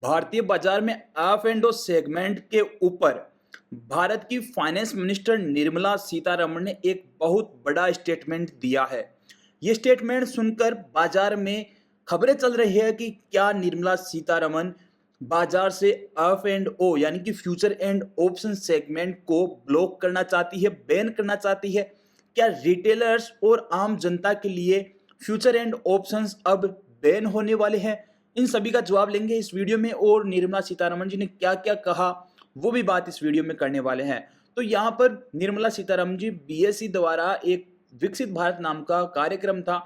भारतीय बाजार में एफ एंड ओ सेगमेंट के ऊपर भारत की फाइनेंस मिनिस्टर निर्मला सीतारमण ने एक बहुत बड़ा स्टेटमेंट दिया है। ये स्टेटमेंट सुनकर बाजार में खबरें चल रही है कि क्या निर्मला सीतारमण बाजार से एफ एंड ओ यानी कि फ्यूचर एंड ऑप्शन सेगमेंट को ब्लॉक करना चाहती है, बैन करना चाहती है। क्या रिटेलर्स और आम जनता के लिए फ्यूचर एंड ऑप्शंस अब बैन होने वाले हैं? इन सभी का जवाब लेंगे इस वीडियो में, और निर्मला सीतारमण जी ने क्या क्या कहा वो भी बात इस वीडियो में करने वाले हैं। तो यहाँ पर निर्मला सीतारमण जी बीएसई द्वारा एक विकसित भारत नाम का कार्यक्रम था,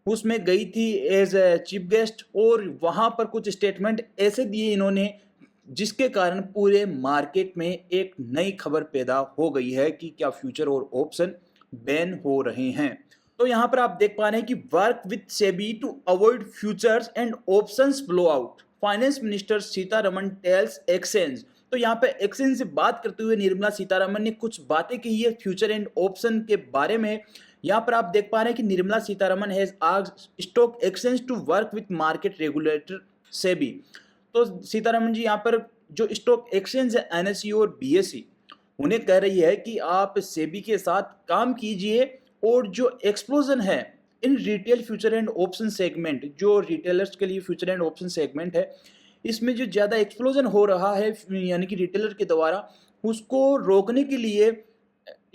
उसमें गई थी एज ए चीफ गेस्ट, और वहां पर कुछ स्टेटमेंट ऐसे दिए इन्होंने जिसके कारण पूरे मार्केट में एक नई खबर पैदा हो गई है कि क्या फ्यूचर और ऑप्शन बैन हो रहे हैं। तो यहाँ पर आप देख पा रहे हैं कि work with SEBI to avoid futures and options blow out, finance minister Sitharaman tells exchange. तो यहाँ पे एक्सचेंज से बात करते हुए निर्मला सीतारमण ने कुछ बातें कही है फ्यूचर एंड ऑप्शन के बारे में। यहाँ पर आप देख पा रहे हैं कि Nirmala Sitharaman has asked stock exchange to work with market regulator SEBI. तो सीतारमण जी यहाँ पर जो स्टॉक एक्सचेंज है एनएसई और बीएसई, उन्हें कह रही है कि आप सेबी के साथ काम कीजिए, और जो एक्सप्लोजन है in retail future and option segment, जो रिटेलर्स के लिए फ्यूचर एंड ऑप्शन सेगमेंट है, इसमें जो ज़्यादा एक्सप्लोजन हो रहा है यानी कि रिटेलर के द्वारा, उसको रोकने के लिए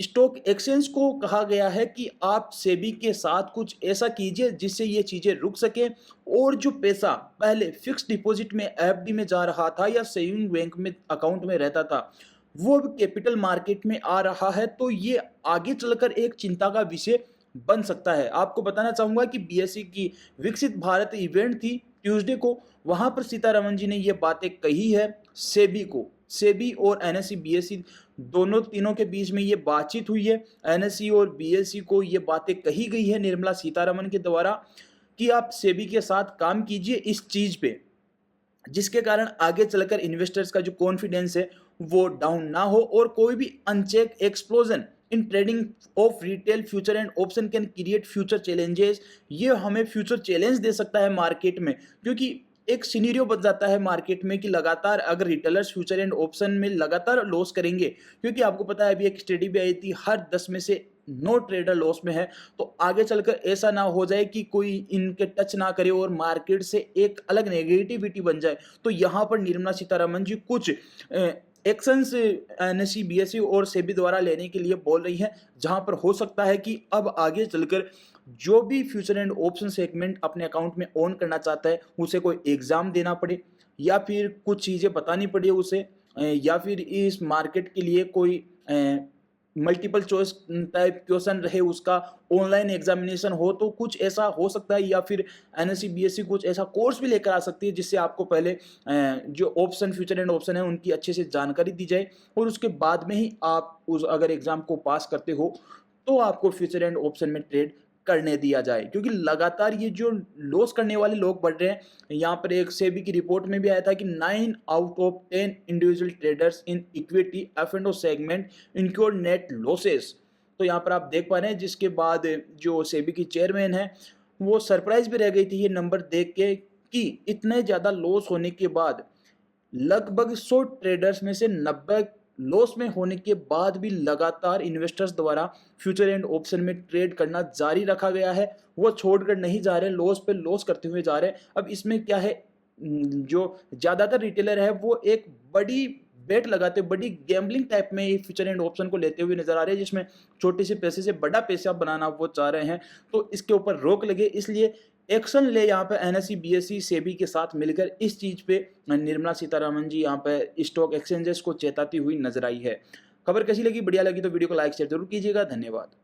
स्टॉक एक्सचेंज को कहा गया है कि आप सेबी के साथ कुछ ऐसा कीजिए जिससे ये चीज़ें रुक सके, और जो पैसा पहले फिक्स डिपॉजिट में एफडी में जा रहा था या सेविंग बैंक में अकाउंट में रहता था, वो अब कैपिटल मार्केट में आ रहा है। तो ये आगे चलकर एक चिंता का विषय बन सकता है। आपको बताना चाहूंगा कि बीएसई की विकसित भारत इवेंट थी ट्यूसडे को, वहां पर सीतारमण जी ने ये बातें कही है सेबी को। सेबी और एनएसई बीएसई दोनों तीनों के बीच में ये बातचीत हुई है। एनएसई और बीएसई को ये बातें कही गई है निर्मला सीतारमण के द्वारा कि आप सेबी के साथ काम कीजिए इस चीज पे, जिसके कारण आगे चलकर इन्वेस्टर्स का जो कॉन्फिडेंस है वो डाउन ना हो, और कोई भी uncheck explosion in trading of retail future and option can create future challenges. ये हमें फ्यूचर चैलेंज दे सकता है मार्केट में, क्योंकि एक सिनेरियो बन जाता है मार्केट में कि लगातार अगर रिटेलर्स फ्यूचर एंड ऑप्शन में लगातार लॉस करेंगे, क्योंकि आपको पता है अभी एक स्टडी भी आई थी हर 10 में से 9 ट्रेडर लॉस में है। तो आगे चलकर ऐसा ना हो जाए कि कोई इनके टच ना करे और मार्केट से एक अलग नेगेटिविटी बन जाए। तो यहाँ पर निर्मला सीतारमण जी कुछ एक्शंस एनएसई बीएसई और सेबी द्वारा लेने के लिए बोल रही है, जहां पर हो सकता है कि अब आगे चलकर जो भी फ्यूचर एंड ऑप्शन सेगमेंट अपने अकाउंट में ऑन करना चाहता है उसे कोई एग्जाम देना पड़े, या फिर कुछ चीज़ें बतानी पड़े उसे, या फिर इस मार्केट के लिए कोई मल्टीपल चॉइस टाइप क्वेश्चन रहे, उसका ऑनलाइन एग्जामिनेशन हो, तो कुछ ऐसा हो सकता है। या फिर एनएससी बीएससी कुछ ऐसा कोर्स भी लेकर आ सकती है जिससे आपको पहले जो ऑप्शन फ्यूचर एंड ऑप्शन है उनकी अच्छे से जानकारी दी जाए, और उसके बाद में ही आप उस अगर एग्जाम को पास करते हो तो आपको फ्यूचर एंड ऑप्शन में ट्रेड करने दिया जाए। क्योंकि लगातार ये जो लॉस करने वाले लोग बढ़ रहे हैं, यहाँ पर एक सेबी की रिपोर्ट में भी आया था कि 9 out of 10 individual traders in equity F and O segment incur net losses. तो यहाँ पर आप देख पा रहे हैं, जिसके बाद जो सेबी की चेयरमैन है वो सरप्राइज भी रह गई थी ये नंबर देख के कि इतने ज़्यादा लॉस होने के बाद लगभग 100 ट्रेडर्स में से 90 लॉस में होने के बाद भी लगातार इन्वेस्टर्स द्वारा फ्यूचर एंड ऑप्शन में ट्रेड करना जारी रखा गया है। वो छोड़कर नहीं जा रहे, लॉस पे लॉस करते हुए जा रहे हैं। अब इसमें क्या है, जो ज़्यादातर रिटेलर है वो एक बड़ी बेट लगाते, बड़ी गैम्बलिंग टाइप में ये फ्यूचर एंड ऑप्शन को लेते हुए नजर आ रहे हैं, जिसमें छोटे से पैसे से बड़ा पैसा बनाना वो चाह रहे हैं। तो इसके ऊपर रोक लगे, इसलिए एक्शन ले यहाँ पे एनएससी बीएससी सेबी के साथ मिलकर इस चीज पे निर्मला सीतारमण जी यहाँ पे स्टॉक एक्सचेंजेस को चेताती हुई नजर आई है। खबर कैसी लगी, बढ़िया लगी तो वीडियो को लाइक शेयर जरूर कीजिएगा। धन्यवाद।